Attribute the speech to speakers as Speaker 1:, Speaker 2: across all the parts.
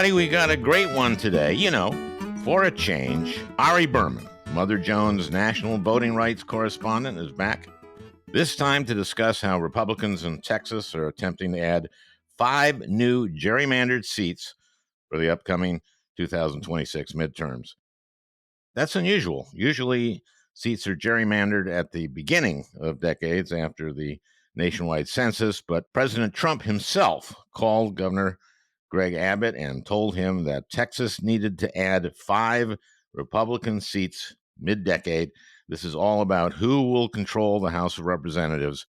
Speaker 1: everybody. We got a great one today. For a change, Ari Berman, Mother Jones' national voting rights correspondent, is back. This time to discuss how Republicans in Texas are attempting to add 5 new gerrymandered seats for the upcoming 2026 midterms. That's unusual. Usually, seats are gerrymandered at the beginning of decades after the nationwide census, but President Trump himself called Governor Greg Abbott and told him that Texas needed to add 5 Republican seats mid-decade. This is all about who will control the House of Representatives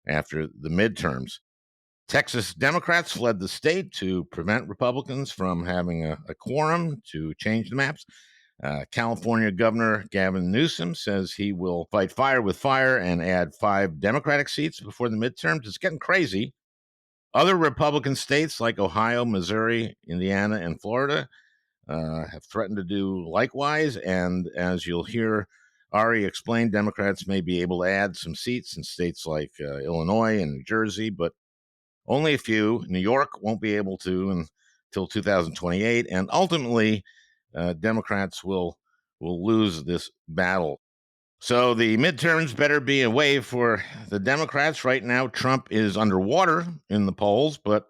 Speaker 1: after the midterms. Texas Democrats fled the state to prevent Republicans from having a quorum to change the maps. California Governor Gavin Newsom says he will fight fire with fire and add 5 Democratic seats before the midterms. It's getting crazy. Other Republican states like Ohio, Missouri, Indiana, and Florida have threatened to do likewise. And as you'll hear Ari explain, Democrats may be able to add some seats in states like Illinois and New Jersey, but only a few. New York won't be able to until 2028. And ultimately, Democrats will lose this battle. So the midterms better be a way for the Democrats. Right now, Trump is underwater in the polls, but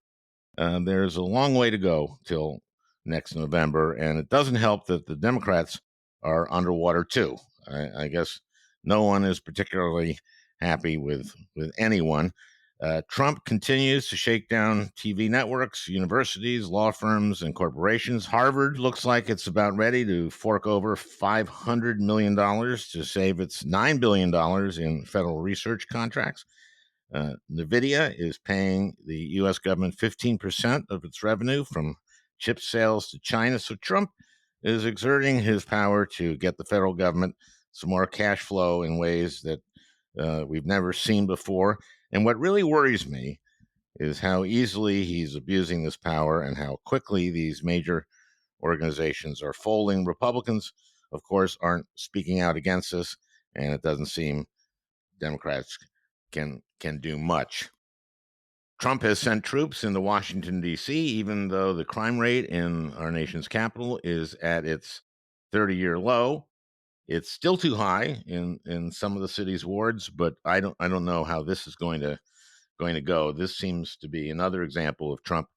Speaker 1: there's a long way to go till next November. And it doesn't help that the Democrats are underwater too. I guess no one is particularly happy with anyone. Trump continues to shake down TV networks, universities, law firms, and corporations. Harvard looks like it's about ready to fork over $500 million to save its $9 billion in federal research contracts. NVIDIA is paying the U.S. government 15% of its revenue from chip sales to China. So Trump is exerting his power to get the federal government some more cash flow in ways that we've never seen before. And what really worries me is how easily he's abusing this power and how quickly these major organizations are folding. Republicans, of course, aren't speaking out against this, and it doesn't seem Democrats can do much. Trump has sent troops into Washington, D.C., even though the crime rate in our nation's capital is at its 30-year low. It's still too high in some of the city's wards, but I don't know how this is going to go. This seems to be another example of Trump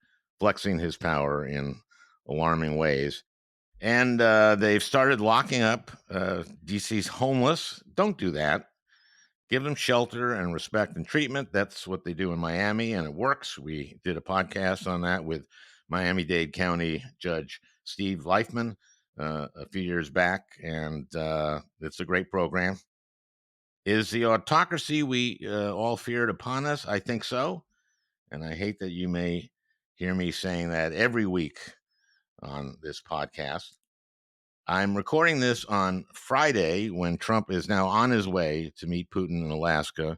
Speaker 1: flexing his power in alarming ways. And they've started locking up DC's homeless. Don't do that. Give them shelter and respect and treatment. That's what they do in Miami, and it works. We did a podcast on that with Miami-Dade County Judge Steve Leifman a few years back, and it's a great program. Is the autocracy we all feared upon us? I think so. And I hate that you may hear me saying that every week on this podcast. I'm recording this on Friday when Trump is now on his way to meet Putin in Alaska.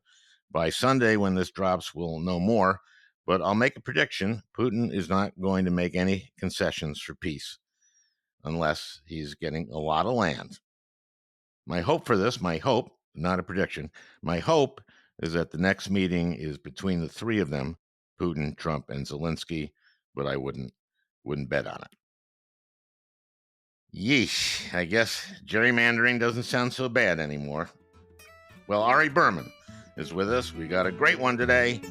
Speaker 1: By Sunday, when this drops, we'll know more. But I'll make a prediction. Putin is not going to make any concessions for peace unless he's getting a lot of land. My hope for this, not a prediction, my hope is that the next meeting is between the 3 of them, Putin, Trump, and Zelensky, but I wouldn't bet on it. Yeesh, I guess gerrymandering doesn't sound so bad anymore. Well, Ari Berman is with us. We got a great one today, for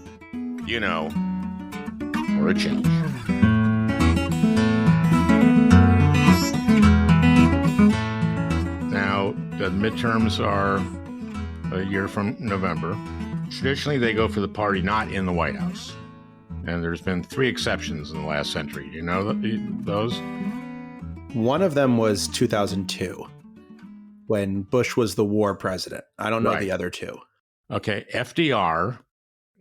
Speaker 1: a change. Now, the midterms are a year from November. Traditionally, they go for the party not in the White House. And there's been 3 exceptions in the last century. You know those?
Speaker 2: One of them was 2002, when Bush was the war president. I don't know the other 2.
Speaker 1: Okay, FDR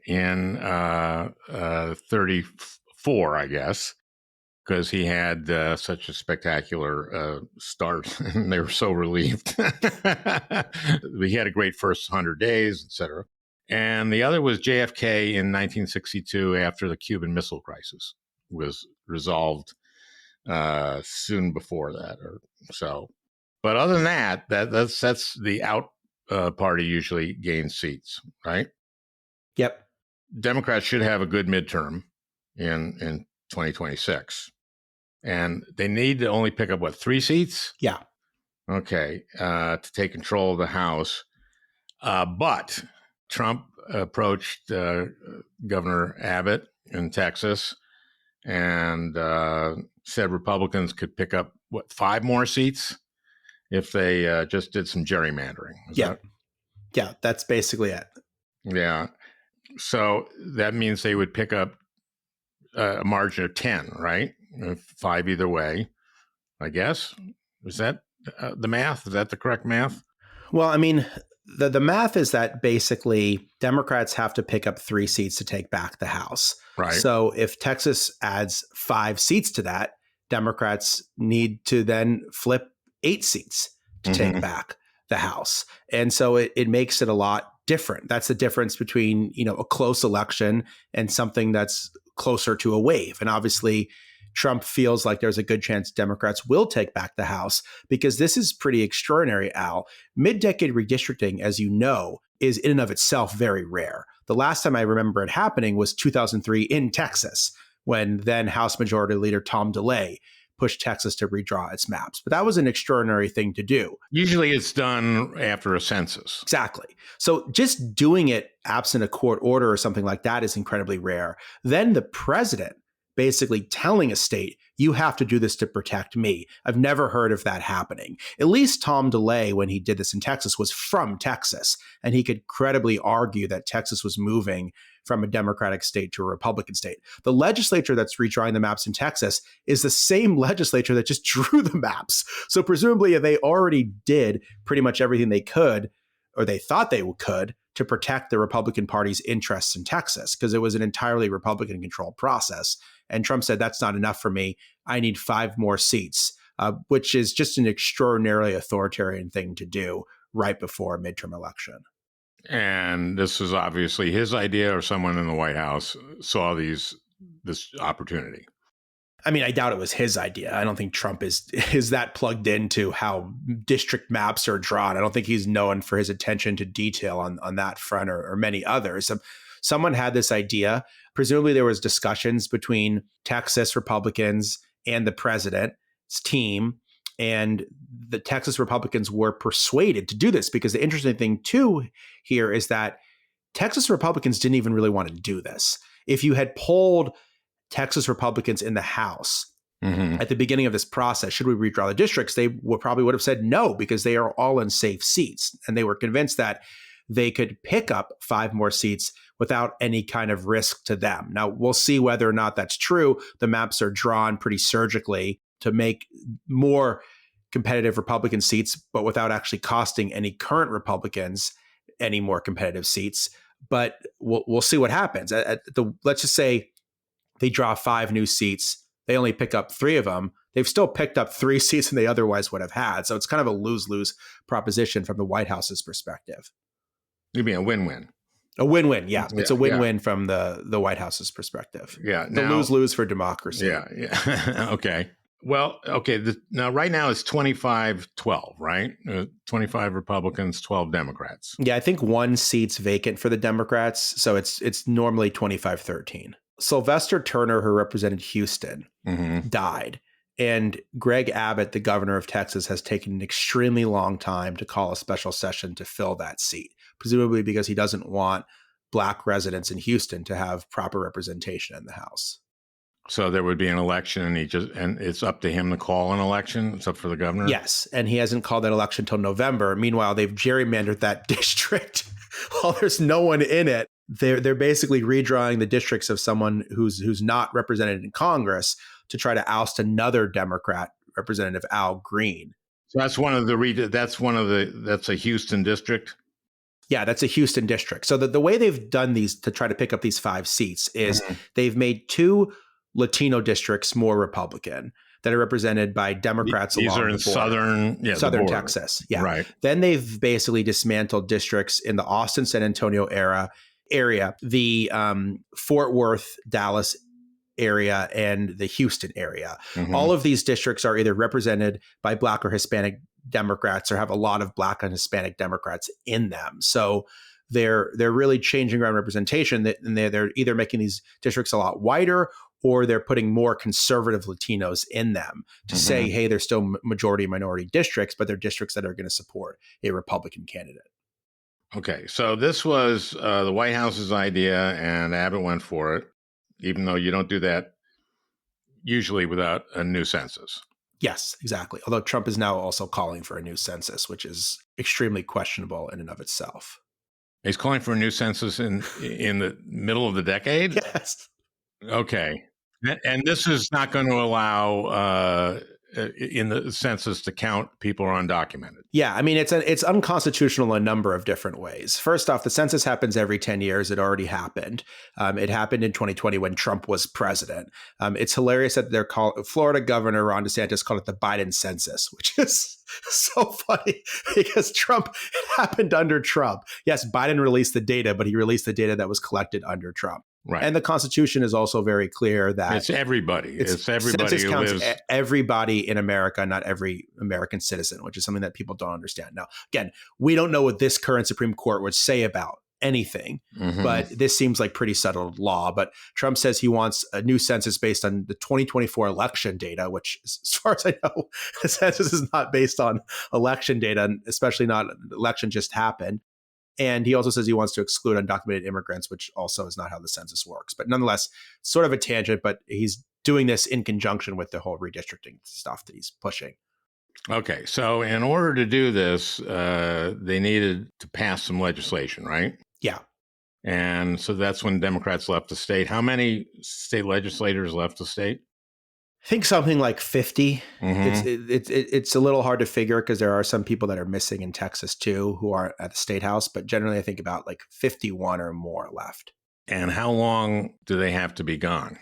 Speaker 1: in 34, I guess, because he had such a spectacular start, and they were so relieved. He had a great first 100 days, etc. And the other was JFK in 1962 after the Cuban Missile Crisis was resolved soon before that or so. But other than that, that's the out party usually gains seats, right?
Speaker 2: Yep.
Speaker 1: Democrats should have a good midterm in 2026. And they need to only pick up, what, 3 seats?
Speaker 2: Yeah.
Speaker 1: Okay, to take control of the House. But Trump approached Governor Abbott in Texas and said Republicans could pick up, what, 5 more seats if they just did some gerrymandering.
Speaker 2: Yeah, that's basically it.
Speaker 1: Yeah. So that means they would pick up a margin of 10, right? 5 either way, I guess. Is that the math? Is that the correct math?
Speaker 2: Well, I mean, the math is that basically Democrats have to pick up 3 seats to take back the House.
Speaker 1: Right.
Speaker 2: So if Texas adds 5 seats to that, Democrats need to then flip 8 seats to take back the House. And so it makes it a lot different. That's the difference between, a close election and something that's closer to a wave. And obviously, Trump feels like there's a good chance Democrats will take back the House because this is pretty extraordinary, Al. Mid-decade redistricting, as you know, is in and of itself very rare. The last time I remember it happening was 2003 in Texas, when then House Majority Leader Tom DeLay pushed Texas to redraw its maps. But that was an extraordinary thing to do.
Speaker 1: Usually it's done after a census.
Speaker 2: Exactly. So just doing it absent a court order or something like that is incredibly rare. Then the president basically telling a state, you have to do this to protect me. I've never heard of that happening. At least Tom DeLay, when he did this in Texas, was from Texas, and he could credibly argue that Texas was moving from a Democratic state to a Republican state. The legislature that's redrawing the maps in Texas is the same legislature that just drew the maps. So presumably they already did pretty much everything they could, or they thought they could, to protect the Republican Party's interests in Texas, because it was an entirely Republican-controlled process. And Trump said, that's not enough for me. I need 5 more seats, which is just an extraordinarily authoritarian thing to do right before a midterm election.
Speaker 1: And this was obviously his idea, or someone in the White House saw this opportunity.
Speaker 2: I mean, I doubt it was his idea. I don't think Trump is that plugged into how district maps are drawn. I don't think he's known for his attention to detail on that front or many others. Someone had this idea. Presumably there was discussions between Texas Republicans and the president's team, and the Texas Republicans were persuaded to do this, because the interesting thing too here is that Texas Republicans didn't even really want to do this. If you had polled Texas Republicans in the House at the beginning of this process, should we redraw the districts, they probably would have said no, because they are all in safe seats. And they were convinced that they could pick up 5 more seats without any kind of risk to them. Now, we'll see whether or not that's true. The maps are drawn pretty surgically to make more competitive Republican seats, but without actually costing any current Republicans any more competitive seats. But we'll see what happens. Let's just say they draw 5 new seats. They only pick up 3 of them. They've still picked up 3 seats than they otherwise would have had. So it's kind of a lose-lose proposition from the White House's perspective.
Speaker 1: You'd be a win-win.
Speaker 2: A win-win, yeah. It's a win-win from the White House's persptive.
Speaker 1: Yeah.
Speaker 2: The lose-lose for democracy.
Speaker 1: Yeah. Okay. Well, okay. Now, right now it's 25-12, right? 25 Republicans, 12 Democrats.
Speaker 2: Yeah, I think 1 seat's vacant for the Democrats. So it's normally 25-13. Sylvester Turner, who represented Houston, died. And Greg Abbott, the governor of Texas, has taken an extremely long time to call a special session to fill that seat, presumably because he doesn't want Black residents in Houston to have proper representation in the House.
Speaker 1: So there would be an election, and it's up to him to call an election. It's up for the governor.
Speaker 2: Yes, and he hasn't called that election until November. Meanwhile, they've gerrymandered that district. While there's no one in it, they're basically redrawing the districts of someone who's not represented in Congress to try to oust another Democrat, Representative Al Green.
Speaker 1: So that's that's a Houston district.
Speaker 2: Yeah, that's a Houston district. So the way they've done these to try to pick up these 5 seats is they've made 2 Latino districts more Republican that are represented by Democrats.
Speaker 1: These are in southern
Speaker 2: Texas. Yeah.
Speaker 1: Right.
Speaker 2: Then they've basically dismantled districts in the Austin, San Antonio area, the Fort Worth, Dallas area, and the Houston area. All of these districts are either represented by Black or Hispanic Democrats or have a lot of Black and Hispanic Democrats in them. So they're really changing around representation, and they're either making these districts a lot wider or they're putting more conservative Latinos in them to say, hey, they're still majority minority districts, but they're districts that are going to support a Republican candidate.
Speaker 1: Okay, so this was the White House's idea, and Abbott went for it, even though you don't do that usually without a new census.
Speaker 2: Yes, exactly. Although Trump is now also calling for a new census, which is extremely questionable in and of itself.
Speaker 1: He's calling for a new census in the middle of the decade?
Speaker 2: Yes.
Speaker 1: Okay. And this is not going to allow in the census to count people who are undocumented.
Speaker 2: Yeah, I mean, it's unconstitutional in a number of different ways. First off, the census happens every 10 years. It already happened. It happened in 2020 when Trump was president. It's hilarious that Florida Governor Ron DeSantis called it the Biden census, which is so funny because it happened under Trump. Yes, Biden released the data, but he released the data that was collected under Trump.
Speaker 1: Right.
Speaker 2: And the Constitution is also very clear that
Speaker 1: it's everybody. It's everybody who lives.
Speaker 2: Everybody in America, not every American citizen, which is something that people don't understand. Now, again, we don't know what this current Supreme Court would say about anything, but this seems like pretty settled law. But Trump says he wants a new census based on the 2024 election data, which, as far as I know, the census is not based on election data, and especially not election just happened. And he also says he wants to exclude undocumented immigrants, which also is not how the census works. But nonetheless, sort of a tangent, but he's doing this in conjunction with the whole redistricting stuff that he's pushing.
Speaker 1: Okay. So in order to do this, they needed to pass some legislation, right?
Speaker 2: Yeah.
Speaker 1: And so that's when Democrats left the state. How many state legislators left the state?
Speaker 2: I think something like 50. It's a little hard to figure because there are some people that are missing in Texas too who aren't at the state house. But generally, I think about like 51 or more left.
Speaker 1: And how long do they have to be gone?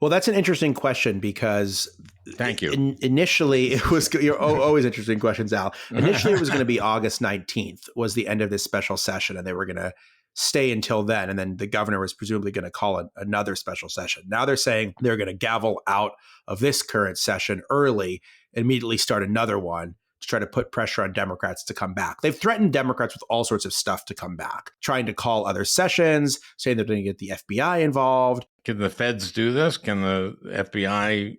Speaker 2: Well, that's an interesting question because
Speaker 1: thank you.
Speaker 2: Initially, it was you're always interesting questions, Al. Initially, it was going to be August 19th was the end of this special session, and they were going to stay until then. And then the governor was presumably going to call another special session. Now they're saying they're going to gavel out of this current session early, immediately start another one to try to put pressure on Democrats to come back. They've threatened Democrats with all sorts of stuff to come back, trying to call other sessions, saying they're going to get the FBI involved.
Speaker 1: Can the feds do this? Can the FBI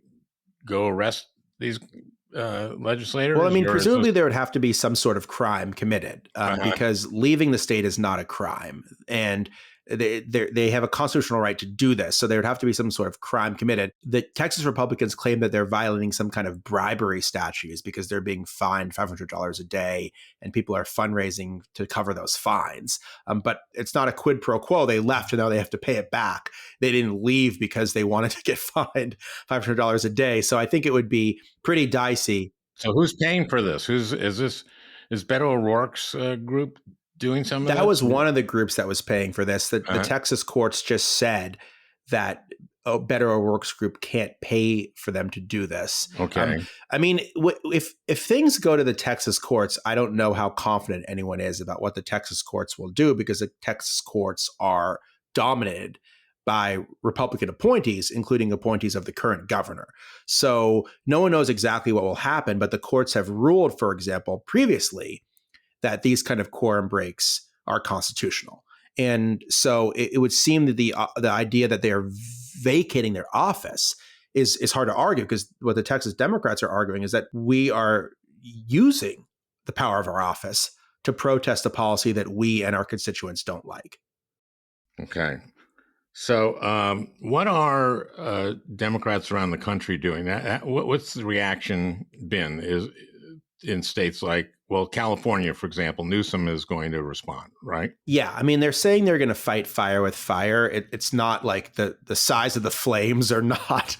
Speaker 1: go arrest these legislators?
Speaker 2: Well, I mean, presumably there would have to be some sort of crime committed because leaving the state is not a crime. And they have a constitutional right to do this. So there would have to be some sort of crime committed. The Texas Republicans claim that they're violating some kind of bribery statutes because they're being fined $500 a day and people are fundraising to cover those fines. But it's not a quid pro quo. They left and now they have to pay it back. They didn't leave because they wanted to get fined $500 a day. So I think it would be pretty dicey.
Speaker 1: So who's paying for this? Is Beto O'Rourke's group doing some of that?
Speaker 2: That was one of the groups that was paying for this. The Texas courts just said that Beto O'Rourke's group can't pay for them to do this.
Speaker 1: Okay.
Speaker 2: I mean, if things go to the Texas courts, I don't know how confident anyone is about what the Texas courts will do because the Texas courts are dominated by Republican appointees, including appointees of the current governor. So no one knows exactly what will happen, but the courts have ruled, for example, previously that these kind of quorum breaks are constitutional. And so it would seem that the idea that they are vacating their office is hard to argue because what the Texas Democrats are arguing is that we are using the power of our office to protest a policy that we and our constituents don't like.
Speaker 1: Okay. So what are Democrats around the country doing? What's the reaction been in states like, well, California, for example, Newsom is going to respond, right?
Speaker 2: Yeah. I mean, they're saying they're going to fight fire with fire. It's not like the size of the flames are not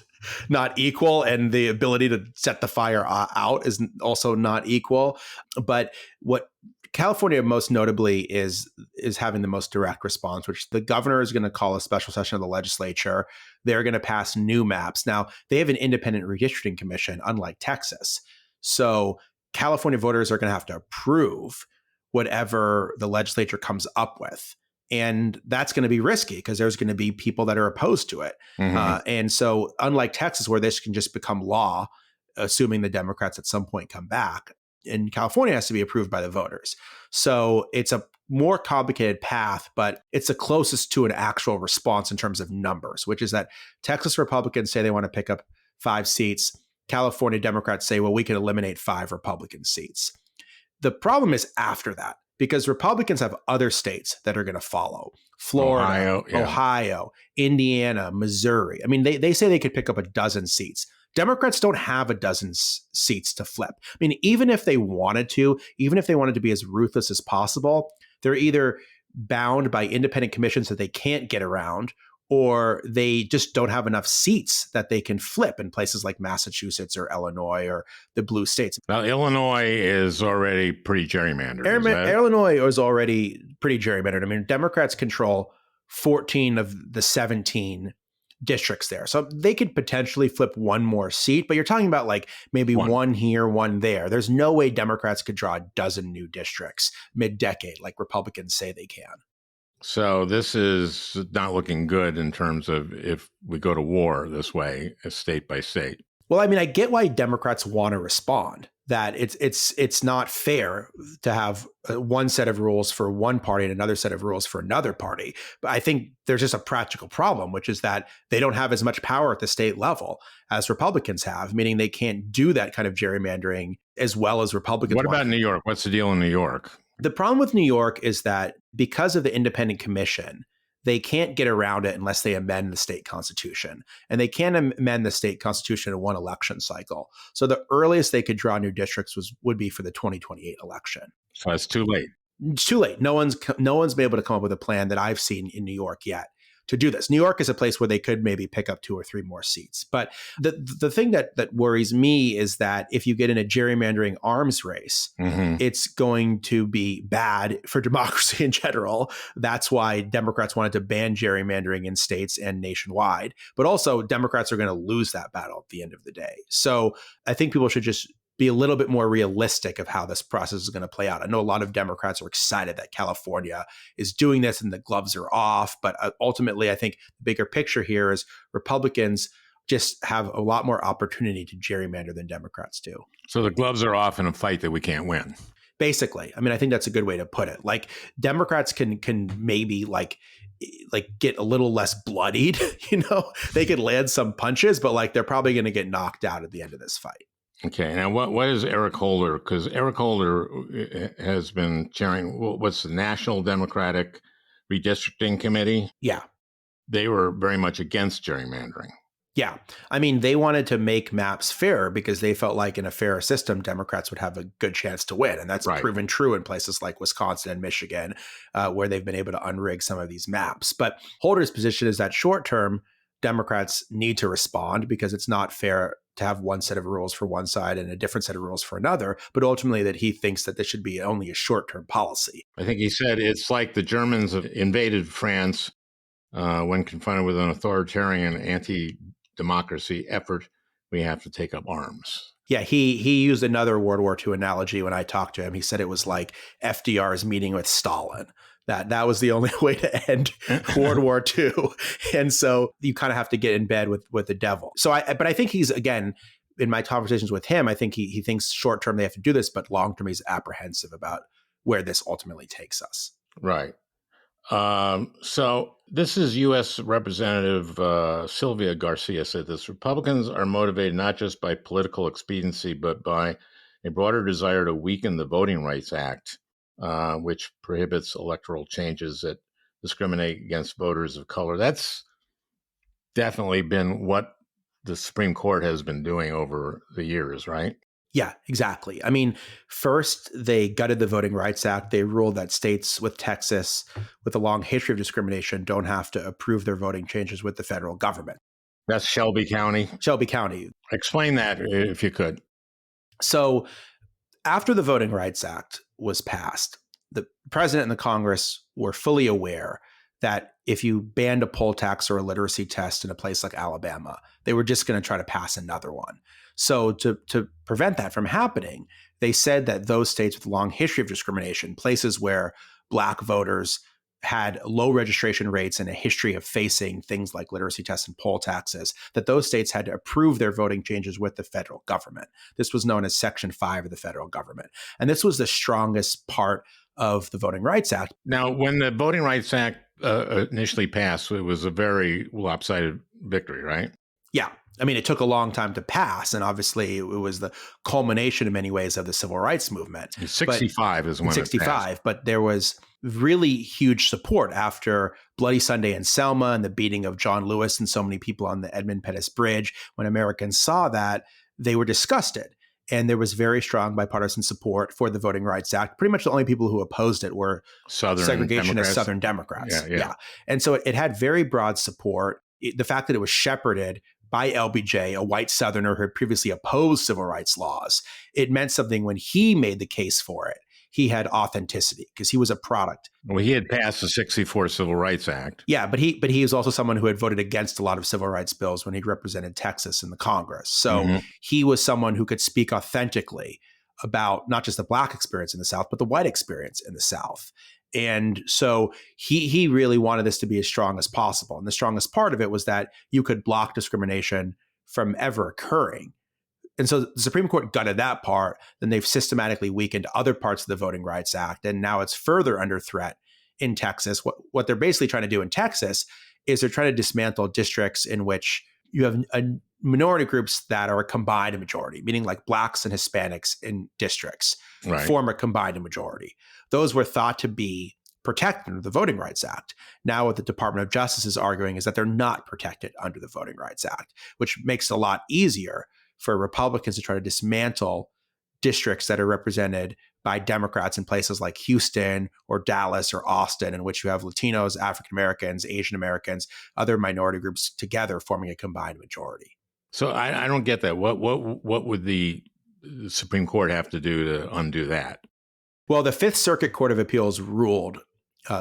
Speaker 2: equal, and the ability to set the fire out is also not equal. But what California most notably is having the most direct response, which the governor is going to call a special session of the legislature. They're going to pass new maps. Now, they have an independent redistricting commission, unlike Texas. So California voters are going to have to approve whatever the legislature comes up with. And that's going to be risky because there's going to be people that are opposed to it. And so unlike Texas, where this can just become law, assuming the Democrats at some point come back, in California has to be approved by the voters. So it's a more complicated path, but it's the closest to an actual response in terms of numbers, which is that Texas Republicans say they want to pick up 5 seats. California Democrats say, well, we can eliminate 5 Republican seats. The problem is after that, because Republicans have other states that are going to follow. Florida, Ohio, Indiana, Missouri. I mean, they say they could pick up a dozen seats. Democrats don't have a dozen seats to flip. I mean, even if they wanted to be as ruthless as possible, they're either bound by independent commissions that they can't get around, or they just don't have enough seats that they can flip in places like Massachusetts or Illinois or the blue states.
Speaker 1: Now, Illinois is already pretty gerrymandered.
Speaker 2: Illinois is already pretty gerrymandered. I mean, Democrats control 14 of the 17 districts there. So they could potentially flip one more seat, but you're talking about like maybe one here, one there. There's no way Democrats could draw a dozen new districts mid-decade like Republicans say they can.
Speaker 1: So this is not looking good in terms of if we go to war this way, state by state.
Speaker 2: Well, I mean, I get why Democrats want to respond, that it's not fair to have one set of rules for one party and another set of rules for another party. But I think there's just a practical problem, which is that they don't have as much power at the state level as Republicans have, meaning they can't do that kind of gerrymandering as well as Republicans.
Speaker 1: What about New York? What's the deal in New York?
Speaker 2: The problem with New York is that because of the independent commission, they can't get around it unless they amend the state constitution. And they can't amend the state constitution in one election cycle. So the earliest they could draw new districts would be for the 2028 election.
Speaker 1: So it's too late.
Speaker 2: It's too late. No one's been able to come up with a plan that I've seen in New York yet to do this. New York is a place where they could maybe pick up 2 or 3 more seats. But the thing that worries me is that if you get in a gerrymandering arms race, it's going to be bad for democracy in general. That's why Democrats wanted to ban gerrymandering in states and nationwide. But also Democrats are going to lose that battle at the end of the day. So I think people should just be a little bit more realistic of how this process is going to play out. I know a lot of Democrats are excited that California is doing this and the gloves are off. But ultimately, I think the bigger picture here is Republicans just have a lot more opportunity to gerrymander than Democrats do.
Speaker 1: So the gloves are off in a fight that we can't win.
Speaker 2: Basically. I mean, I think that's a good way to put it. Like Democrats can maybe like get a little less bloodied, they could land some punches, but like they're probably going to get knocked out at the end of this fight.
Speaker 1: Okay. Now, what is Eric Holder? Because Eric Holder has been chairing, what's the National Democratic Redistricting Committee?
Speaker 2: Yeah.
Speaker 1: They were very much against gerrymandering.
Speaker 2: Yeah. I mean, they wanted to make maps fairer because they felt like in a fairer system, Democrats would have a good chance to win. And that's proven true in places like Wisconsin and Michigan, where they've been able to unrig some of these maps. But Holder's position is that short term, Democrats need to respond because it's not fair to have one set of rules for one side and a different set of rules for another, but ultimately that he thinks that this should be only a short-term policy.
Speaker 1: I think he said it's like the Germans have invaded France when confronted with an authoritarian anti-democracy effort, we have to take up arms.
Speaker 2: Yeah, he used another World War II analogy when I talked to him. He said it was like FDR's meeting with Stalin. That was the only way to end World War II. And so you kind of have to get in bed with the devil. But I think he's, again, in my conversations with him, I think he thinks short term they have to do this, but long term he's apprehensive about where this ultimately takes us.
Speaker 1: Right. So this is U.S. Representative Sylvia Garcia said this: Republicans are motivated not just by political expediency, but by a broader desire to weaken the Voting Rights Act, which prohibits electoral changes that discriminate against voters of color. That's definitely been what the Supreme Court has been doing over the years, right?
Speaker 2: Yeah, exactly. I mean, first, they gutted the Voting Rights Act. They ruled that states with Texas, with a long history of discrimination, don't have to approve their voting changes with the federal government.
Speaker 1: That's Shelby County?
Speaker 2: Shelby County.
Speaker 1: Explain that if you could.
Speaker 2: So after the Voting Rights Act was passed, the president and the Congress were fully aware that if you banned a poll tax or a literacy test in a place like Alabama, they were just going to try to pass another one. So to prevent that from happening, they said that those states with a long history of discrimination, places where Black voters had low registration rates and a history of facing things like literacy tests and poll taxes, that those states had to approve their voting changes with the federal government. This was known as Section 5 of the federal government. And this was the strongest part of the Voting Rights Act.
Speaker 1: Now, when the Voting Rights Act initially passed, it was a very lopsided victory, right?
Speaker 2: Yeah. I mean, it took a long time to pass, and obviously it was the culmination in many ways of the civil rights movement.
Speaker 1: 65 is when it passed.
Speaker 2: But there was really huge support after Bloody Sunday in Selma and the beating of John Lewis and so many people on the Edmund Pettus Bridge. When Americans saw that, they were disgusted. And there was very strong bipartisan support for the Voting Rights Act. Pretty much the only people who opposed it were segregationist Southern Democrats. Yeah. And so it had very broad support. The fact that it was shepherded by LBJ, a white Southerner who had previously opposed civil rights laws, it meant something when he made the case for it. He had authenticity because he was a product.
Speaker 1: Well, he had passed the 64 Civil Rights Act.
Speaker 2: Yeah, but he was also someone who had voted against a lot of civil rights bills when he represented Texas in the Congress. So he was someone who could speak authentically about not just the Black experience in the South, but the white experience in the South. And so he really wanted this to be as strong as possible. And the strongest part of it was that you could block discrimination from ever occurring. And so the Supreme Court gutted that part. Then they've systematically weakened other parts of the Voting Rights Act. And now it's further under threat in Texas. What they're basically trying to do in Texas is they're trying to dismantle districts in which you have minority groups that are a combined majority, meaning like Blacks and Hispanics in districts form a combined majority. Those were thought to be protected under the Voting Rights Act. Now what the Department of Justice is arguing is that they're not protected under the Voting Rights Act, which makes it a lot easier for Republicans to try to dismantle districts that are represented by Democrats in places like Houston or Dallas or Austin, in which you have Latinos, African Americans, Asian Americans, other minority groups together forming a combined majority.
Speaker 1: So I don't get that. What would the Supreme Court have to do to undo that?
Speaker 2: Well, the Fifth Circuit Court of Appeals ruled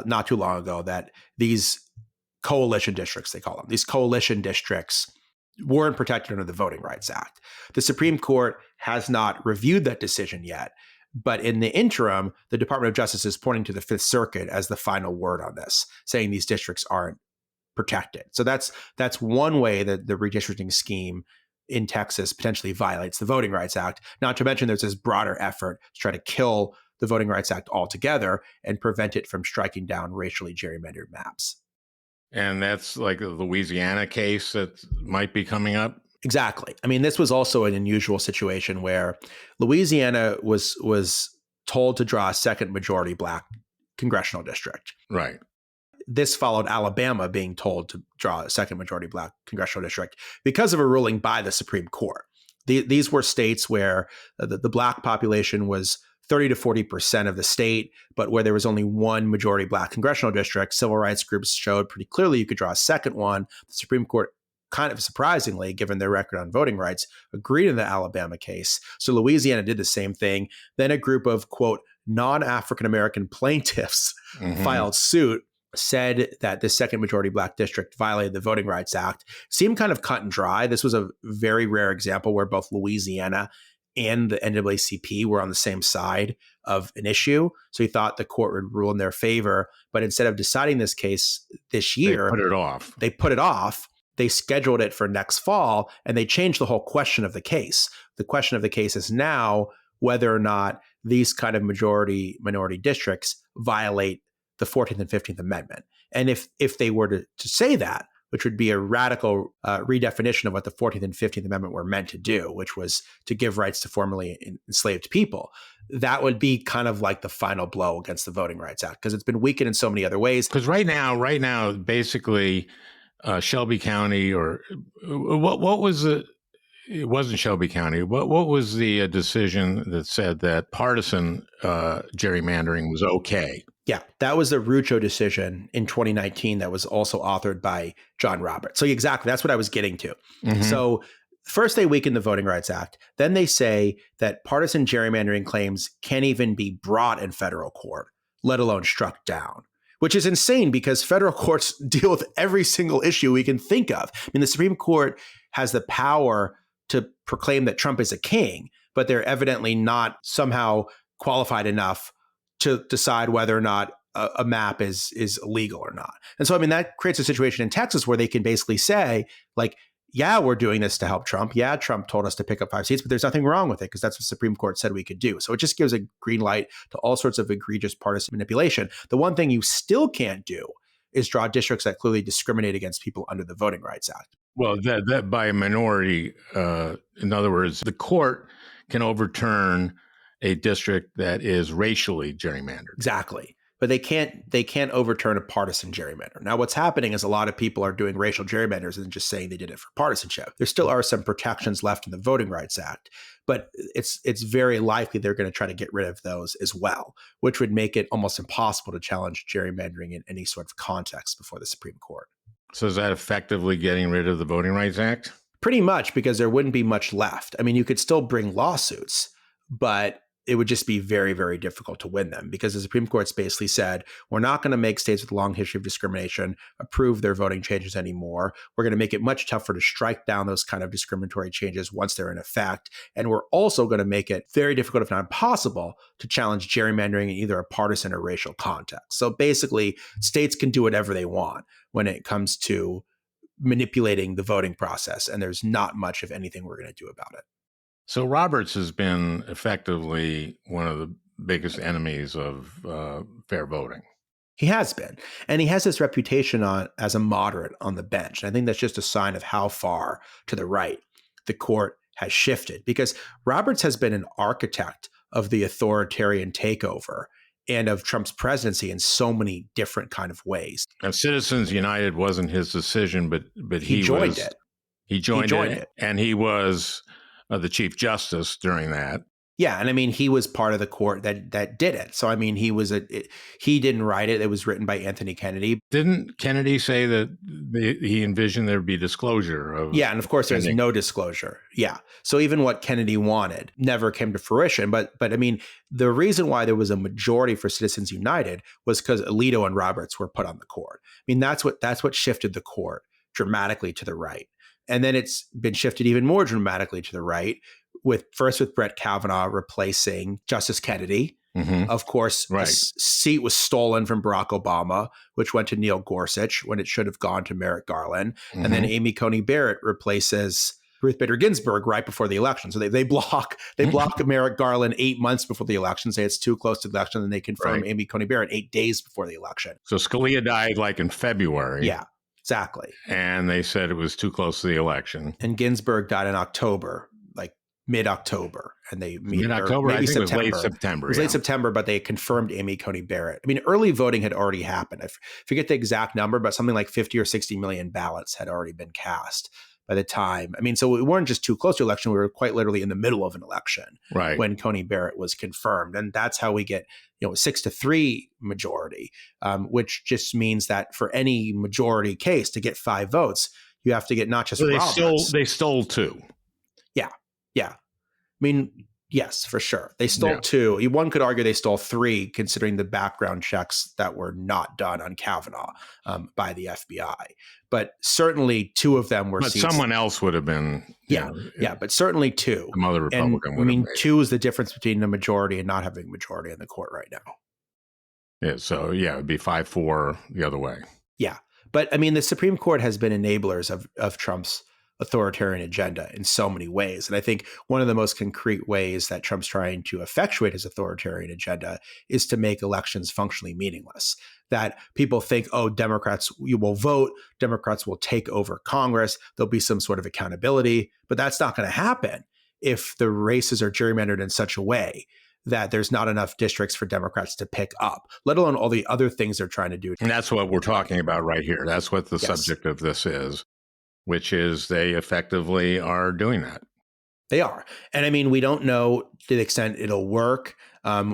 Speaker 2: not too long ago that these coalition districts, they call them, these coalition districts weren't protected under the Voting Rights Act. The Supreme Court has not reviewed that decision yet. But in the interim, the Department of Justice is pointing to the Fifth Circuit as the final word on this, saying these districts aren't protected. So that's one way that the redistricting scheme in Texas potentially violates the Voting Rights Act. Not to mention there's this broader effort to try to kill the Voting Rights Act altogether and prevent it from striking down racially gerrymandered maps.
Speaker 1: And that's like the Louisiana case that might be coming up?
Speaker 2: Exactly. I mean, this was also an unusual situation where Louisiana was told to draw a second majority Black congressional district.
Speaker 1: Right.
Speaker 2: This followed Alabama being told to draw a second majority Black congressional district because of a ruling by the Supreme Court. These were states where the Black population was 30 to 40% of the state, but where there was only one majority Black congressional district. Civil rights groups showed pretty clearly you could draw a second one. The Supreme Court, kind of surprisingly, given their record on voting rights, agreed in the Alabama case. So Louisiana did the same thing. Then a group of, quote, non-African-American plaintiffs filed suit, said that the second majority Black district violated the Voting Rights Act. Seemed kind of cut and dry. This was a very rare example where both Louisiana and the NAACP were on the same side of an issue. So he thought the court would rule in their favor. But instead of deciding this case this year, They put it off. They scheduled it for next fall, and they changed the whole question of the case. The question of the case is now whether or not these kind of minority districts violate the 14th and 15th Amendment. And if they were to say that, which would be a radical redefinition of what the 14th and 15th Amendment were meant to do, which was to give rights to formerly enslaved people, that would be kind of like the final blow against the Voting Rights Act, because it's been weakened in so many other ways.
Speaker 1: Because right now, basically, Shelby County, or what was the? It wasn't Shelby County. What was the decision that said that partisan gerrymandering was okay?
Speaker 2: Yeah, that was the Rucho decision in 2019 that was also authored by John Roberts. So exactly, that's what I was getting to. So first they weaken the Voting Rights Act. Then they say that partisan gerrymandering claims can't even be brought in federal court, let alone struck down, which is insane because federal courts deal with every single issue we can think of. I mean, the Supreme Court has the power to proclaim that Trump is a king, but they're evidently not somehow qualified enough to decide whether or not a map is illegal or not. And so, I mean, that creates a situation in Texas where they can basically say, like, yeah, we're doing this to help Trump. Yeah, Trump told us to pick up 5 seats, but there's nothing wrong with it because that's what the Supreme Court said we could do. So it just gives a green light to all sorts of egregious partisan manipulation. The one thing you still can't do is draw districts that clearly discriminate against people under the Voting Rights Act.
Speaker 1: Well, that by a minority, in other words, the court can overturn a district that is racially gerrymandered.
Speaker 2: Exactly. But they can't overturn a partisan gerrymander. Now, what's happening is a lot of people are doing racial gerrymanders and just saying they did it for partisanship. There still are some protections left in the Voting Rights Act, but it's very likely they're going to try to get rid of those as well, which would make it almost impossible to challenge gerrymandering in any sort of context before the Supreme Court.
Speaker 1: So is that effectively getting rid of the Voting Rights Act?
Speaker 2: Pretty much, because there wouldn't be much left. I mean, you could still bring lawsuits, but it would just be very, very difficult to win them because the Supreme Court's basically said, we're not going to make states with a long history of discrimination approve their voting changes anymore. We're going to make it much tougher to strike down those kind of discriminatory changes once they're in effect. And we're also going to make it very difficult, if not impossible, to challenge gerrymandering in either a partisan or racial context. So basically, states can do whatever they want when it comes to manipulating the voting process. And there's not much of anything we're going to do about it.
Speaker 1: So Roberts has been effectively one of the biggest enemies of fair voting.
Speaker 2: He has been. And he has this reputation as a moderate on the bench. And I think that's just a sign of how far to the right the court has shifted, because Roberts has been an architect of the authoritarian takeover and of Trump's presidency in so many different kind of ways.
Speaker 1: And Citizens United wasn't his decision, but he
Speaker 2: joined it.
Speaker 1: He joined it, and he was the Chief Justice during that.
Speaker 2: Yeah, and I mean, he was part of the court that did it. So I mean, he didn't write it. It was written by Anthony Kennedy.
Speaker 1: Didn't Kennedy say that he envisioned there would be disclosure of?
Speaker 2: Yeah, and of course, there's no disclosure. Yeah, so even what Kennedy wanted never came to fruition. But I mean, the reason why there was a majority for Citizens United was because Alito and Roberts were put on the court. I mean, that's what shifted the court dramatically to the right. And then it's been shifted even more dramatically to the right, with Brett Kavanaugh replacing Justice Kennedy. Mm-hmm. Of course, a seat was stolen from Barack Obama, which went to Neil Gorsuch when it should have gone to Merrick Garland. Mm-hmm. And then Amy Coney Barrett replaces Ruth Bader Ginsburg right before the election. So they block Merrick Garland 8 months before the election, say it's too close to the election, and they confirm Amy Coney Barrett 8 days before the election.
Speaker 1: So Scalia died like in February.
Speaker 2: Yeah. Exactly.
Speaker 1: And they said it was too close to the election.
Speaker 2: And Ginsburg died in October, like mid-October. And they
Speaker 1: mid-October, maybe September. It was late September.
Speaker 2: It was late September, but they confirmed Amy Coney Barrett. I mean, early voting had already happened. I forget the exact number, but something like 50 or 60 million ballots had already been cast by the time. I mean, so we weren't just too close to election. We were quite literally in the middle of an election when Coney Barrett was confirmed. And that's how we get, a 6-3 majority, which just means that for any majority case to get 5 votes, you have to get not just Roberts.
Speaker 1: They stole 2.
Speaker 2: Yeah. I mean, yes, for sure. They stole 2. One could argue they stole 3, considering the background checks that were not done on Kavanaugh by the FBI. But certainly 2 of them were.
Speaker 1: But someone else would have been.
Speaker 2: But certainly 2.
Speaker 1: Some other Republican would have made
Speaker 2: 2 is the difference between a majority and not having a majority in the court right now.
Speaker 1: Yeah. So it'd be 5-4 the other way.
Speaker 2: Yeah, but I mean, the Supreme Court has been enablers of Trump's authoritarian agenda in so many ways. And I think one of the most concrete ways that Trump's trying to effectuate his authoritarian agenda is to make elections functionally meaningless. That people think, Democrats, you will vote, Democrats will take over Congress, there'll be some sort of accountability, but that's not going to happen if the races are gerrymandered in such a way that there's not enough districts for Democrats to pick up, let alone all the other things they're trying to do.
Speaker 1: And that's what we're talking about right here. That's what the subject of this is, which is they effectively are doing that.
Speaker 2: They are. And I mean, we don't know to the extent it'll work.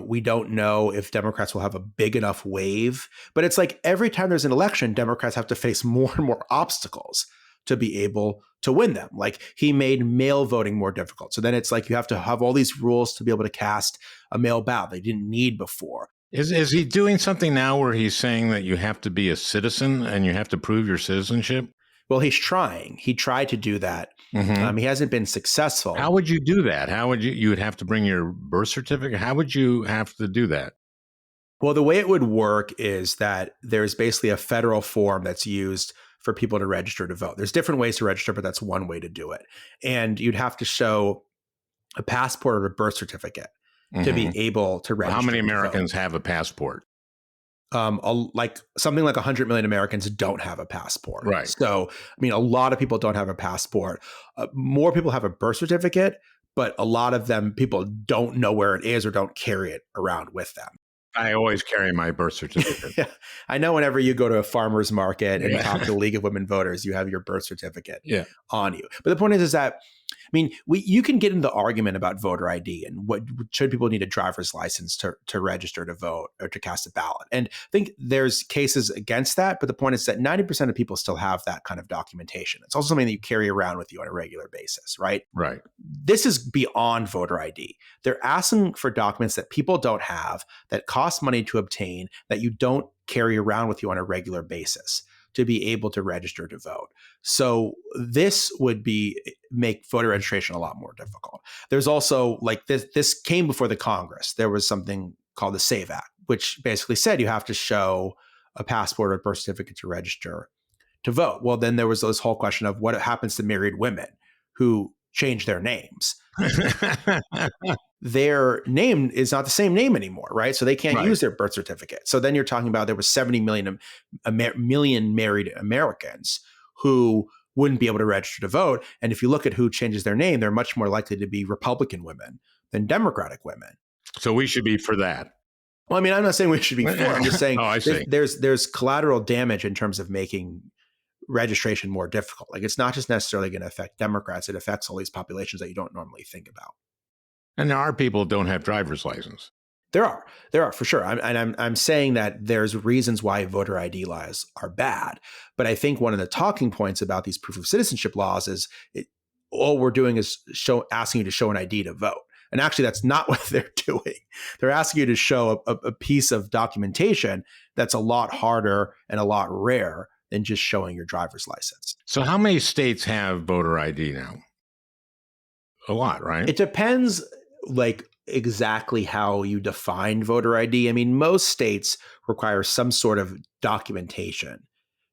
Speaker 2: We don't know if Democrats will have a big enough wave. But it's like every time there's an election, Democrats have to face more and more obstacles to be able to win them. Like he made mail voting more difficult. So then it's like you have to have all these rules to be able to cast a mail ballot they didn't need before.
Speaker 1: Is he doing something now where he's saying that you have to be a citizen and you have to prove your citizenship?
Speaker 2: Well, he's trying. He tried to do that. Mm-hmm. He hasn't been successful.
Speaker 1: How would you do that? How would you would have to bring your birth certificate? How would you have to do that?
Speaker 2: Well, the way it would work is that there's basically a federal form that's used for people to register to vote. There's different ways to register, but that's one way to do it. And you'd have to show a passport or a birth certificate to be able to register.
Speaker 1: How many Americans have a passport?
Speaker 2: Like something like 100 million Americans don't have a passport.
Speaker 1: Right.
Speaker 2: So, I mean, a lot of people don't have a passport. More people have a birth certificate, but a lot of them, people don't know where it is or don't carry it around with them.
Speaker 1: I always carry my birth certificate.
Speaker 2: Yeah. I know whenever you go to a farmer's market and talk to the League of Women Voters, you have your birth certificate on you. But the point is that, I mean, you can get into the argument about voter ID and what should people need a driver's license to register to vote or to cast a ballot. And I think there's cases against that. But the point is that 90% of people still have that kind of documentation. It's also something that you carry around with you on a regular basis, right?
Speaker 1: Right.
Speaker 2: This is beyond voter ID. They're asking for documents that people don't have, that cost money to obtain, that you don't carry around with you on a regular basis to be able to register to vote. So this would make voter registration a lot more difficult. There's also like this came before the Congress. There was something called the SAVE Act, which basically said you have to show a passport or birth certificate to register to vote. Well, then there was this whole question of what happens to married women who change their names. Their name is not the same name anymore, right? So they can't use their birth certificate. So then you're talking about there was 70 million married Americans who wouldn't be able to register to vote. And if you look at who changes their name, they're much more likely to be Republican women than Democratic women.
Speaker 1: So we should be for that.
Speaker 2: Well, I mean, I'm not saying we should be for. I'm just saying there's collateral damage in terms of making registration more difficult. Like it's not just necessarily going to affect Democrats. It affects all these populations that you don't normally think about.
Speaker 1: And there are people who don't have driver's license.
Speaker 2: There are for sure. I'm saying that there's reasons why voter ID laws are bad. But I think one of the talking points about these proof of citizenship laws is all we're doing is asking you to show an ID to vote. And actually, that's not what they're doing. They're asking you to show a piece of documentation that's a lot harder and a lot rare than just showing your driver's license.
Speaker 1: So how many states have voter ID now? A lot, right?
Speaker 2: It depends like exactly how you define voter ID. I mean, most states require some sort of documentation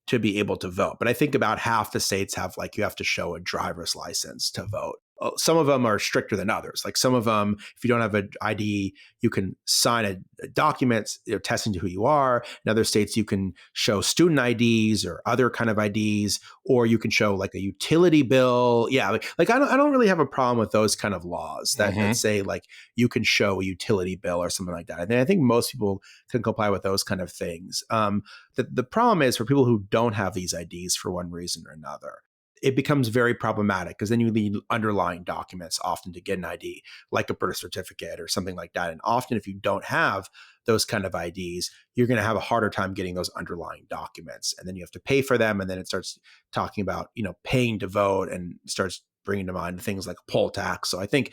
Speaker 2: to be able to vote. But I think about half the states have like you have to show a driver's license to vote. Some of them are stricter than others. Like some of them, if you don't have an ID, you can sign a document attesting to who you are. In other states, you can show student IDs or other kind of IDs, or you can show like a utility bill. Yeah, like I don't really have a problem with those kind of laws that say like you can show a utility bill or something like that. And I think most people can comply with those kind of things. The problem is for people who don't have these IDs for one reason or another, it becomes very problematic because then you need underlying documents often to get an ID, like a birth certificate or something like that. And often if you don't have those kind of IDs, you're going to have a harder time getting those underlying documents. And then you have to pay for them. And then it starts talking about, paying to vote and starts bringing to mind things like a poll tax. So I think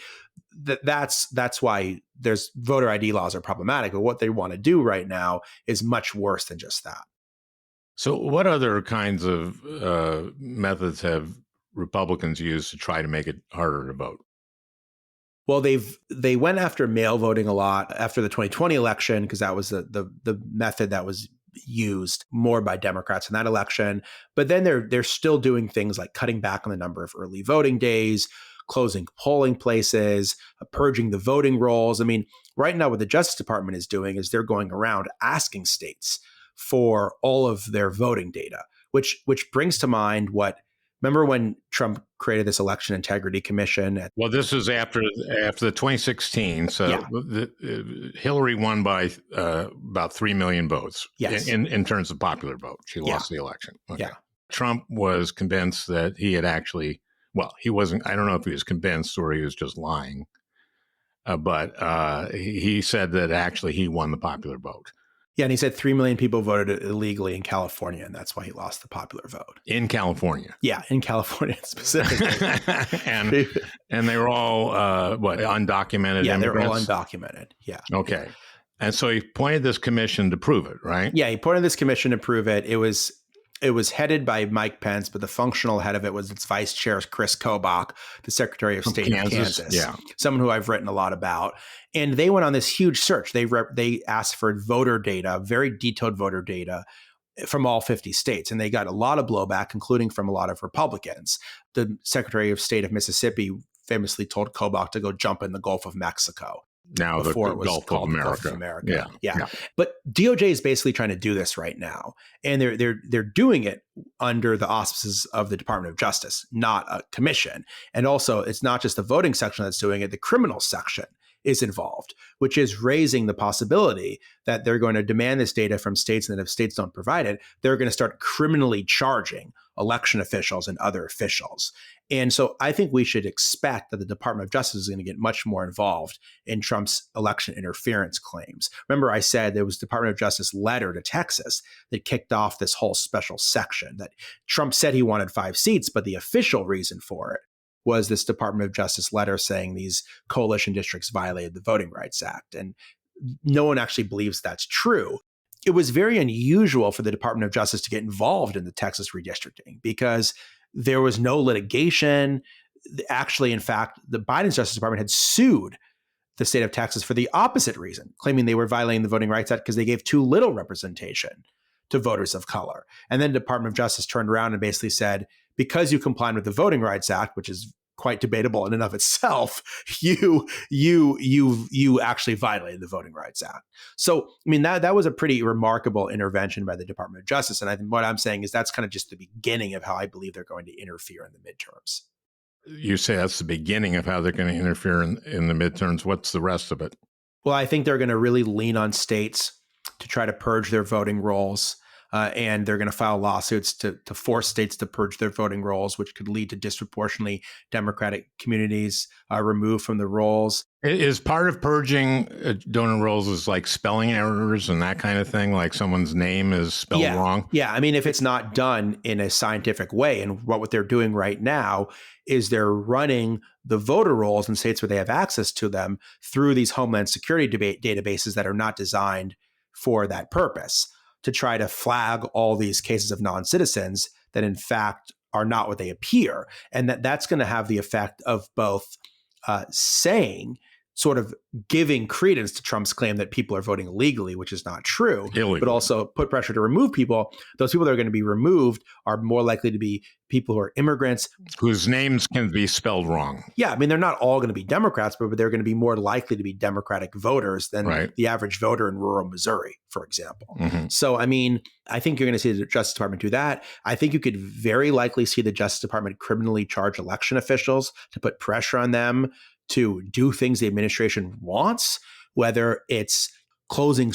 Speaker 2: that's why there's voter ID laws are problematic. But what they want to do right now is much worse than just that.
Speaker 1: So what other kinds of methods have Republicans used to try to make it harder to vote?
Speaker 2: Well, they went after mail voting a lot after the 2020 election because that was the method that was used more by Democrats in that election. But then they're still doing things like cutting back on the number of early voting days, closing polling places, purging the voting rolls. I mean, right now what the Justice Department is doing is they're going around asking states for all of their voting data, which brings to mind remember when Trump created this election integrity commission?
Speaker 1: Well, this was after the 2016. So Hillary won by about 3 million votes in terms of popular vote. She lost the election. Okay. Yeah. Trump was convinced that he had actually, he wasn't, I don't know if he was convinced or he was just lying, but he said that actually he won the popular vote.
Speaker 2: Yeah, and he said 3 million people voted illegally in California, and that's why he lost the popular vote.
Speaker 1: In California?
Speaker 2: Yeah, in California specifically.
Speaker 1: and they were all, undocumented immigrants?
Speaker 2: Yeah, they're all undocumented, yeah.
Speaker 1: Okay. And so he appointed this commission to prove it, right?
Speaker 2: Yeah, he appointed this commission to prove it. It was headed by Mike Pence, but the functional head of it was its vice chair, Chris Kobach, the Secretary of State of Kansas, someone who I've written a lot about. And they went on this huge search. They asked for voter data, very detailed voter data from all 50 states. And they got a lot of blowback, including from a lot of Republicans. The Secretary of State of Mississippi famously told Kobach to go jump in the Gulf of Mexico.
Speaker 1: Now
Speaker 2: Before
Speaker 1: the
Speaker 2: it was
Speaker 1: Gulf
Speaker 2: called
Speaker 1: of
Speaker 2: the Gulf of
Speaker 1: America.
Speaker 2: America.
Speaker 1: Yeah.
Speaker 2: But DOJ is basically trying to do this right now. And they're doing it under the auspices of the Department of Justice, not a commission. And also, it's not just the voting section that's doing it, the criminal section is involved, which is raising the possibility that they're going to demand this data from states, and that if states don't provide it, they're going to start criminally charging election officials and other officials. And so I think we should expect that the Department of Justice is going to get much more involved in Trump's election interference claims. Remember, I said there was Department of Justice letter to Texas that kicked off this whole special section that Trump said he wanted 5 seats, but the official reason for it was this Department of Justice letter saying these coalition districts violated the Voting Rights Act. And no one actually believes that's true. It was very unusual for the Department of Justice to get involved in the Texas redistricting because there was no litigation. Actually, in fact, the Biden's Justice Department had sued the state of Texas for the opposite reason, claiming they were violating the Voting Rights Act because they gave too little representation to voters of color. And then the Department of Justice turned around and basically said, because you complied with the Voting Rights Act, which is quite debatable in and of itself, you actually violated the Voting Rights Act. So, I mean, that was a pretty remarkable intervention by the Department of Justice. And I think what I'm saying is that's kind of just the beginning of how I believe they're going to interfere in the midterms.
Speaker 1: You say that's the beginning of how they're going to interfere in the midterms. What's the rest of it?
Speaker 2: Well, I think they're going to really lean on states to try to purge their voting rolls. And they're going to file lawsuits to force states to purge their voting rolls, which could lead to disproportionately Democratic communities removed from the rolls.
Speaker 1: Is part of purging donor rolls is like spelling errors and that kind of thing, like someone's name is spelled wrong?
Speaker 2: Yeah, I mean, if it's not done in a scientific way, and what they're doing right now is they're running the voter rolls in states where they have access to them through these Homeland Security databases that are not designed for that purpose, to try to flag all these cases of non-citizens that in fact are not what they appear. And that's going to have the effect of both saying, sort of giving credence to Trump's claim that people are voting illegally, which is not true, but also put pressure to remove people. Those people that are going to be removed are more likely to be people who are immigrants.
Speaker 1: Whose names can be spelled wrong.
Speaker 2: Yeah, I mean, they're not all going to be Democrats, but they're going to be more likely to be Democratic voters than the average voter in rural Missouri, for example. Mm-hmm. So, I mean, I think you're going to see the Justice Department do that. I think you could very likely see the Justice Department criminally charge election officials to put pressure on them to do things the administration wants, whether it's closing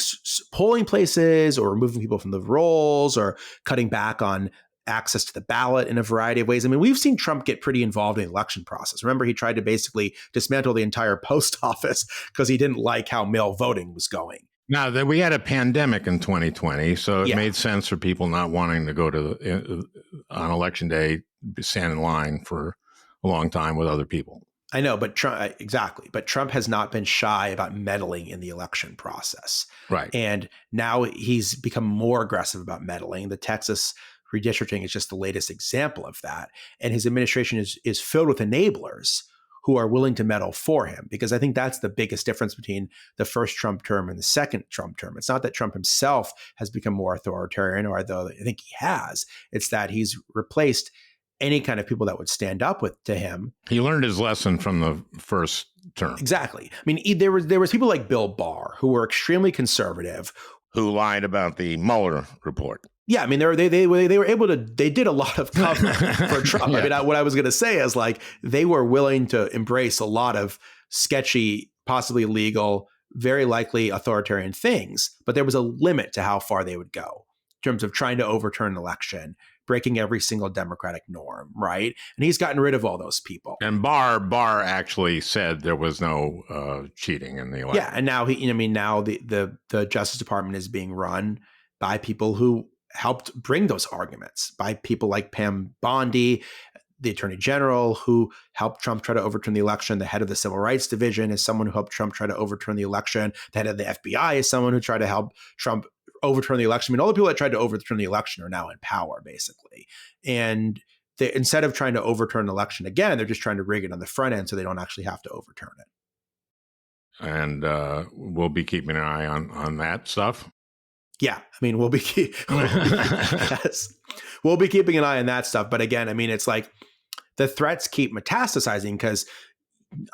Speaker 2: polling places or removing people from the rolls or cutting back on access to the ballot in a variety of ways. I mean, we've seen Trump get pretty involved in the election process. Remember, he tried to basically dismantle the entire post office because he didn't like how mail voting was going.
Speaker 1: Now, we had a pandemic in 2020, so it made sense for people not wanting to go to on election day, stand in line for a long time with other people.
Speaker 2: I know, but Trump, exactly. But Trump has not been shy about meddling in the election process.
Speaker 1: Right.
Speaker 2: And now he's become more aggressive about meddling. The Texas redistricting is just the latest example of that. And his administration is filled with enablers who are willing to meddle for him, because I think that's the biggest difference between the first Trump term and the second Trump term. It's not that Trump himself has become more authoritarian, or although I think he has, it's that he's replaced any kind of people that would stand up to him.
Speaker 1: He learned his lesson from the first term.
Speaker 2: Exactly. I mean, there was people like Bill Barr who were extremely conservative,
Speaker 1: who lied about the Mueller report.
Speaker 2: Yeah, I mean, they were able to. They did a lot of cover for Trump. I mean, what I was going to say is like they were willing to embrace a lot of sketchy, possibly illegal, very likely authoritarian things, but there was a limit to how far they would go in terms of trying to overturn an election, breaking every single democratic norm, right? And he's gotten rid of all those people.
Speaker 1: And Barr actually said there was no cheating in the election.
Speaker 2: Yeah, and now now the Justice Department is being run by people who helped bring those arguments, by people like Pam Bondi, the Attorney General, who helped Trump try to overturn the election. The head of the Civil Rights Division is someone who helped Trump try to overturn the election. The head of the FBI is someone who tried to help Trump overturn the election. I mean, all the people that tried to overturn the election are now in power, basically. And instead of trying to overturn an election again, they're just trying to rig it on the front end so they don't actually have to overturn it.
Speaker 1: And we'll be keeping an eye on that stuff.
Speaker 2: Yeah, I mean, yes, we'll be keeping an eye on that stuff. But again, I mean, it's like the threats keep metastasizing because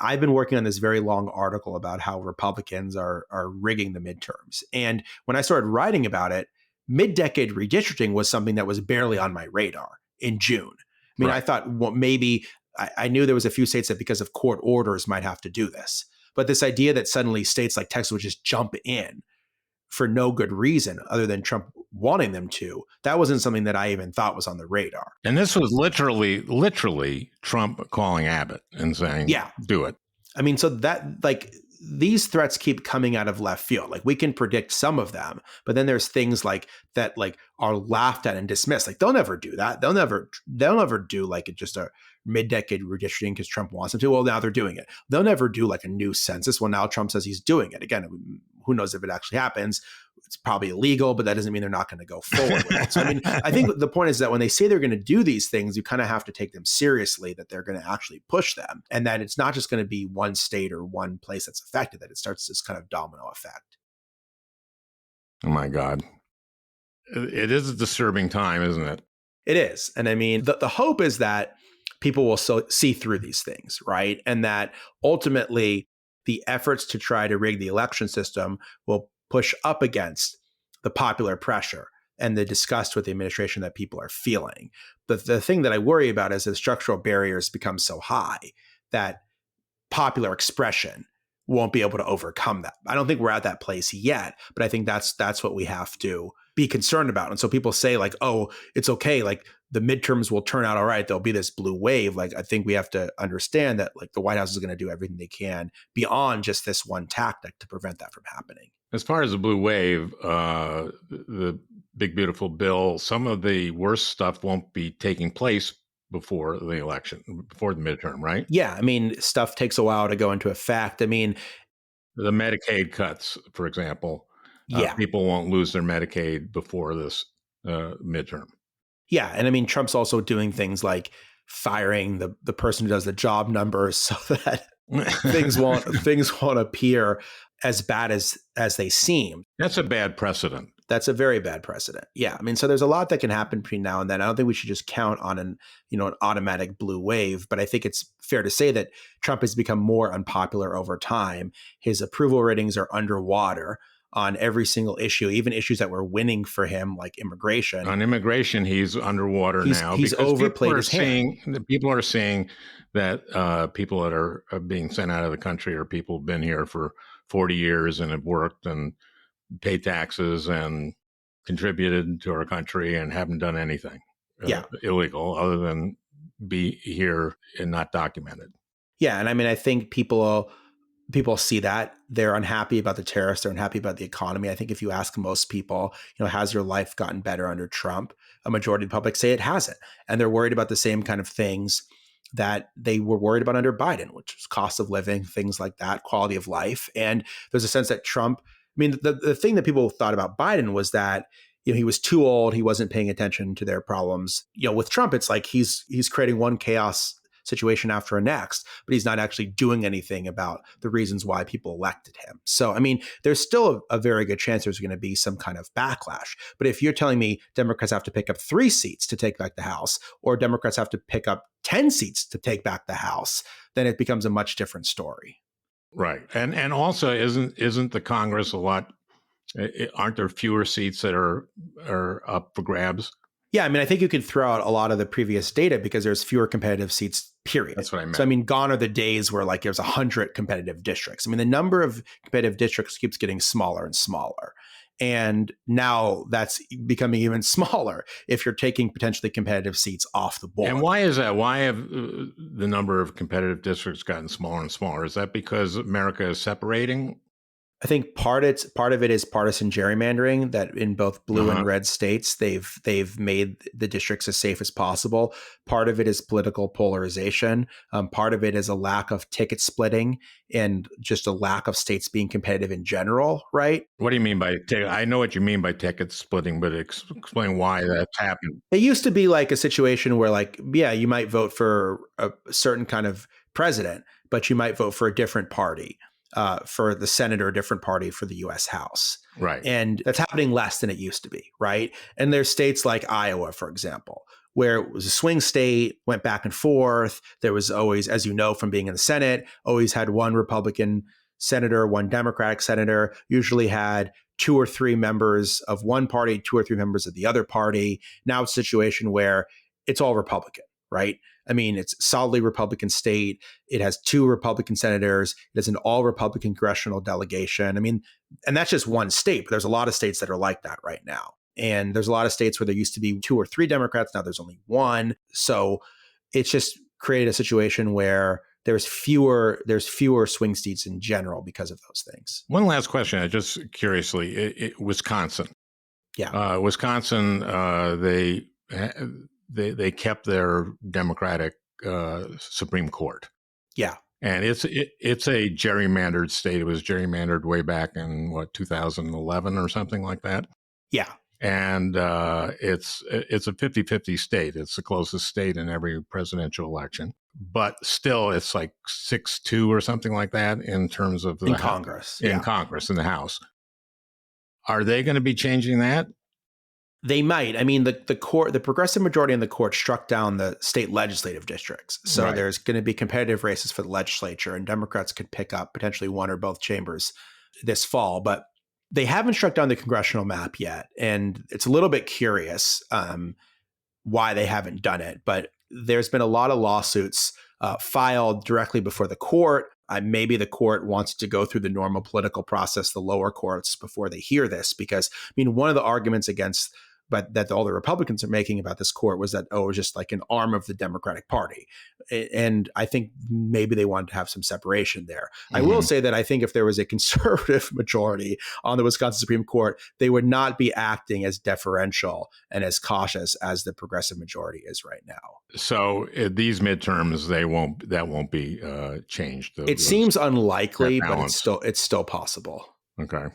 Speaker 2: I've been working on this very long article about how Republicans are rigging the midterms. And when I started writing about it, mid-decade redistricting was something that was barely on my radar in June. I mean,
Speaker 1: Right.
Speaker 2: I thought, well, maybe I knew there was a few states that because of court orders might have to do this. But this idea that suddenly states like Texas would just jump in for no good reason other than Trump wanting them to, that wasn't something that I even thought was on the radar.
Speaker 1: And this was literally Trump calling Abbott and saying,
Speaker 2: Yeah.
Speaker 1: do it.
Speaker 2: I mean, so that like these threats keep coming out of left field. Like we can predict some of them, but then there's things like that like are laughed at and dismissed. Like they'll never do that. They'll never do like just a mid-decade redistricting because Trump wants them to. Well, now they're doing it. They'll never do like a new census. Well, now Trump says he's doing it. Again, who knows if it actually happens? It's probably illegal, but that doesn't mean they're not going to go forward with it. So, I mean, I think the point is that when they say they're going to do these things, you kind of have to take them seriously, that they're going to actually push them, and that it's not just going to be one state or one place that's affected, that it starts this kind of domino effect.
Speaker 1: Oh, my God. It is a disturbing time, isn't it?
Speaker 2: It is. And I mean, the hope is that people will see through these things, right? And that ultimately the efforts to try to rig the election system will push up against the popular pressure and the disgust with the administration that people are feeling. But the thing that I worry about is that structural barriers become so high that popular expression won't be able to overcome that. I don't think we're at that place yet, but I think that's what we have to be concerned about. And so people say like, oh, it's okay, like the midterms will turn out all right, there'll be this blue wave. Like I think we have to understand that like the White House is going to do everything they can beyond just this one tactic to prevent that from happening.
Speaker 1: As far as the blue wave, the big beautiful bill, some of the worst stuff won't be taking place before the election, before the midterm, right?
Speaker 2: Yeah, I mean, stuff takes a while to go into effect. I mean,
Speaker 1: the Medicaid cuts, for example,
Speaker 2: yeah,
Speaker 1: people won't lose their Medicaid before this midterm.
Speaker 2: Yeah, and I mean, Trump's also doing things like firing the person who does the job numbers so that things won't appear as bad as they seem.
Speaker 1: That's a bad precedent.
Speaker 2: That's a very bad precedent. Yeah, I mean, so there's a lot that can happen between now and then. I don't think we should just count on an automatic blue wave, but I think it's fair to say that Trump has become more unpopular over time. His approval ratings are underwater on every single issue, even issues that were winning for him, like immigration.
Speaker 1: On immigration, he's underwater now.
Speaker 2: He's overplayed his hand.
Speaker 1: People are saying that people that are being sent out of the country are people who've been here for 40 years and have worked and paid taxes and contributed to our country and haven't done anything illegal other than be here and not documented.
Speaker 2: Yeah, and I mean, I think people see that. They're unhappy about the tariffs. They're unhappy about the economy. I think if you ask most people, has your life gotten better under Trump? A majority of the public say it hasn't. And they're worried about the same kind of things that they were worried about under Biden, which is cost of living, things like that, quality of life. And there's a sense that Trump, I mean, the thing that people thought about Biden was that he was too old. He wasn't paying attention to their problems. With Trump, it's like he's creating one chaos situation after a next, but he's not actually doing anything about the reasons why people elected him. So, I mean, there's still a very good chance there's going to be some kind of backlash. But if you're telling me Democrats have to pick up 3 seats to take back the House, or Democrats have to pick up 10 seats to take back the House, then it becomes a much different story.
Speaker 1: Right. And also isn't the Congress a lot, aren't there fewer seats that are up for grabs?
Speaker 2: Yeah, I mean, I think you could throw out a lot of the previous data because there's fewer competitive seats, period.
Speaker 1: That's what I meant.
Speaker 2: So, I mean, gone are the days where like there's 100 competitive districts. I mean, the number of competitive districts keeps getting smaller and smaller. And now that's becoming even smaller if you're taking potentially competitive seats off the board.
Speaker 1: And why is that? Why have the number of competitive districts gotten smaller and smaller? Is that because America is separating?
Speaker 2: I think part of it is partisan gerrymandering, that in both blue and red states, they've made the districts as safe as possible. Part of it is political polarization. Part of it is a lack of ticket splitting and just a lack of states being competitive in general, right?
Speaker 1: What do you mean by I know what you mean by ticket splitting, but explain why that's happened.
Speaker 2: It used to be like a situation where like, yeah, you might vote for a certain kind of president, but you might vote for a different party. for the Senate or a different party for the U.S. House.
Speaker 1: Right.
Speaker 2: And that's happening less than it used to be, right? And there's states like Iowa, for example, where it was a swing state, went back and forth. There was always, as you know from being in the Senate, always had one Republican senator, one Democratic senator, usually had 2 or 3 members of one party, 2 or 3 members of the other party. Now it's a situation where it's all Republican, right? I mean, it's a solidly Republican state. It has 2 Republican senators. It has an all-Republican congressional delegation. I mean, and that's just one state, but there's a lot of states that are like that right now. And there's a lot of states where there used to be 2 or 3 Democrats. Now there's only 1. So it's just created a situation where there's fewer swing states in general because of those things.
Speaker 1: One last question, I just curiously, Wisconsin.
Speaker 2: Yeah.
Speaker 1: Wisconsin, they kept their Democratic Supreme Court.
Speaker 2: Yeah.
Speaker 1: And it's a gerrymandered state. It was gerrymandered way back in 2011 or something like that.
Speaker 2: Yeah.
Speaker 1: And it's a 50-50 state. It's the closest state in every presidential election. But still, it's like 6-2 or something like that in terms of the
Speaker 2: Congress.
Speaker 1: In Congress, in the House. Are they going to be changing that?
Speaker 2: They might. I mean, the progressive majority in the court struck down the state legislative districts. So
Speaker 1: Right.
Speaker 2: There's going to be competitive races for the legislature, and Democrats could pick up potentially one or both chambers this fall. But they haven't struck down the congressional map yet. And it's a little bit curious why they haven't done it. But there's been a lot of lawsuits filed directly before the court. Maybe the court wants to go through the normal political process, the lower courts, before they hear this. Because, I mean, one of the arguments against that all the Republicans are making about this court was that, it was just like an arm of the Democratic Party. And I think maybe they wanted to have some separation there. Mm-hmm. I will say that I think if there was a conservative majority on the Wisconsin Supreme Court, they would not be acting as deferential and as cautious as the progressive majority is right now.
Speaker 1: So these midterms, that won't be changed.
Speaker 2: It seems unlikely, but it's still possible.
Speaker 1: Okay.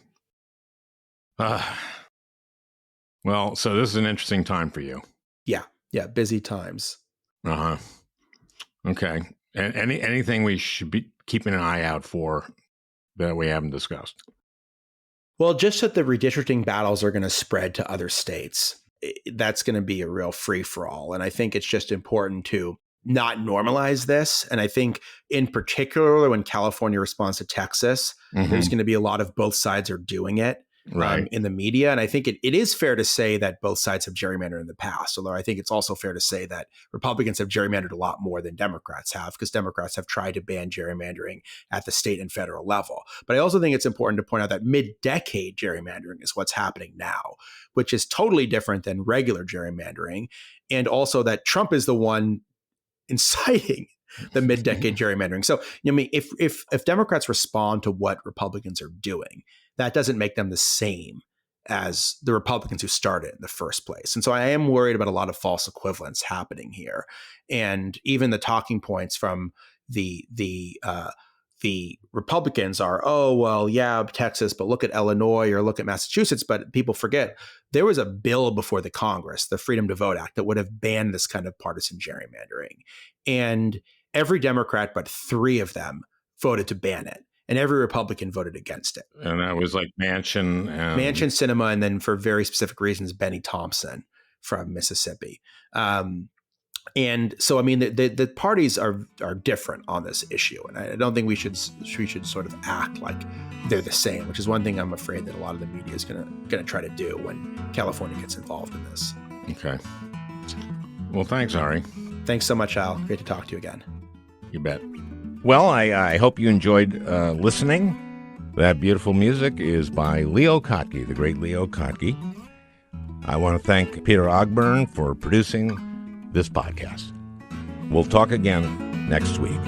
Speaker 1: Well, so this is an interesting time for you.
Speaker 2: Yeah, busy times.
Speaker 1: Uh-huh. Okay. And anything we should be keeping an eye out for that we haven't discussed?
Speaker 2: Well, just that the redistricting battles are going to spread to other states. That's going to be a real free-for-all. And I think it's just important to not normalize this. And I think in particular, when California responds to Texas, there's going to be a lot of both sides are doing it.
Speaker 1: Right.
Speaker 2: In the media. And I think it is fair to say that both sides have gerrymandered in the past, although I think it's also fair to say that Republicans have gerrymandered a lot more than Democrats have, because Democrats have tried to ban gerrymandering at the state and federal level. But I also think it's important to point out that mid-decade gerrymandering is what's happening now, which is totally different than regular gerrymandering. And also that Trump is the one inciting the mid-decade gerrymandering. So, I mean, if Democrats respond to what Republicans are doing, that doesn't make them the same as the Republicans who started in the first place. And so I am worried about a lot of false equivalence happening here. And even the talking points from the Republicans are, oh, well, yeah, Texas, but look at Illinois or look at Massachusetts. But people forget there was a bill before the Congress, the Freedom to Vote Act, that would have banned this kind of partisan gerrymandering. And every Democrat but 3 of them voted to ban it. And every Republican voted against it.
Speaker 1: And that was like Manchin,
Speaker 2: Sinema, and then for very specific reasons, Benny Thompson from Mississippi. And so, I mean, the parties are different on this issue, and I don't think we should sort of act like they're the same, which is one thing I'm afraid that a lot of the media is gonna try to do when California gets involved in this.
Speaker 1: Okay. Well, thanks, Ari.
Speaker 2: Thanks so much, Al. Great to talk to you again.
Speaker 1: You bet. Well, I hope you enjoyed listening. That beautiful music is by Leo Kottke, the great Leo Kottke. I want to thank Peter Ogburn for producing this podcast. We'll talk again next week.